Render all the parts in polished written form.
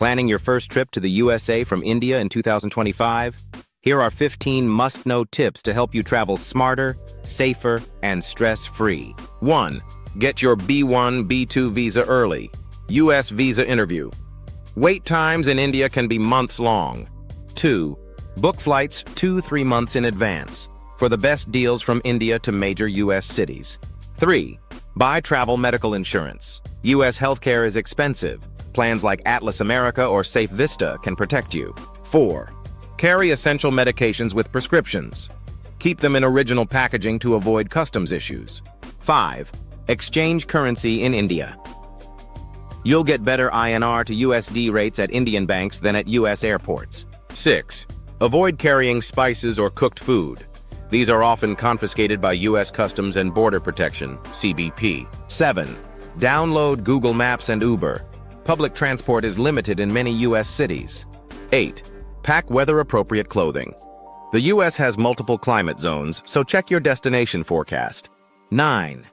Planning your first trip to the USA from India in 2025? Here are 15 must-know tips to help you travel smarter, safer, and stress-free. 1. Get your B1, B2 visa early. US visa interview. Wait times in India can be months long. 2. Book flights 2-3 months in advance for the best deals from India to major US cities. 3. Buy travel medical insurance. US healthcare is expensive. Plans like Atlas America or Safe Vista can protect you. 4. Carry essential medications with prescriptions. Keep them in original packaging to avoid customs issues. 5. Exchange currency in India. You'll get better INR to USD rates at Indian banks than at US airports. 6. Avoid carrying spices or cooked food. These are often confiscated by US Customs and Border Protection, CBP. 7. Download Google Maps and Uber. Public transport is limited in many US cities. 8. Pack weather-appropriate clothing. The US has multiple climate zones, so check your destination forecast. 9.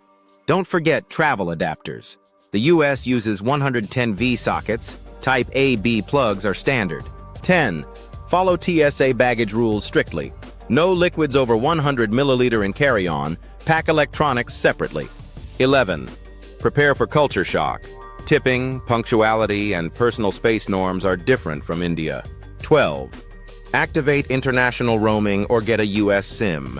Don't forget travel adapters. The US uses 110V sockets. Type A/B plugs are standard. 10. Follow TSA baggage rules strictly. No liquids over 100 milliliter in carry-on. Pack electronics separately. 11. Prepare for culture shock. Tipping, punctuality, and personal space norms are different from India. 12. Activate international roaming or get a US SIM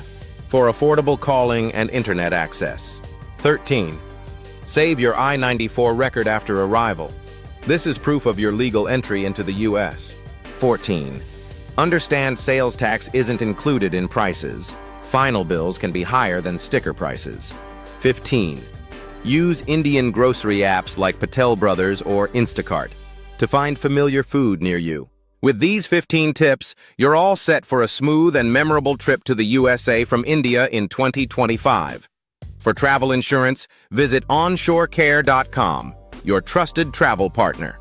for affordable calling and internet access. 13. Save your I-94 record after arrival. This is proof of your legal entry into the US. 14. Understand sales tax isn't included in prices. Final bills can be higher than sticker prices. 15. Use Indian grocery apps like Patel Brothers or Instacart to find familiar food near you. With these 15 tips, you're all set for a smooth and memorable trip to the USA from India in 2025. For travel insurance, visit onshorecare.com, your trusted travel partner.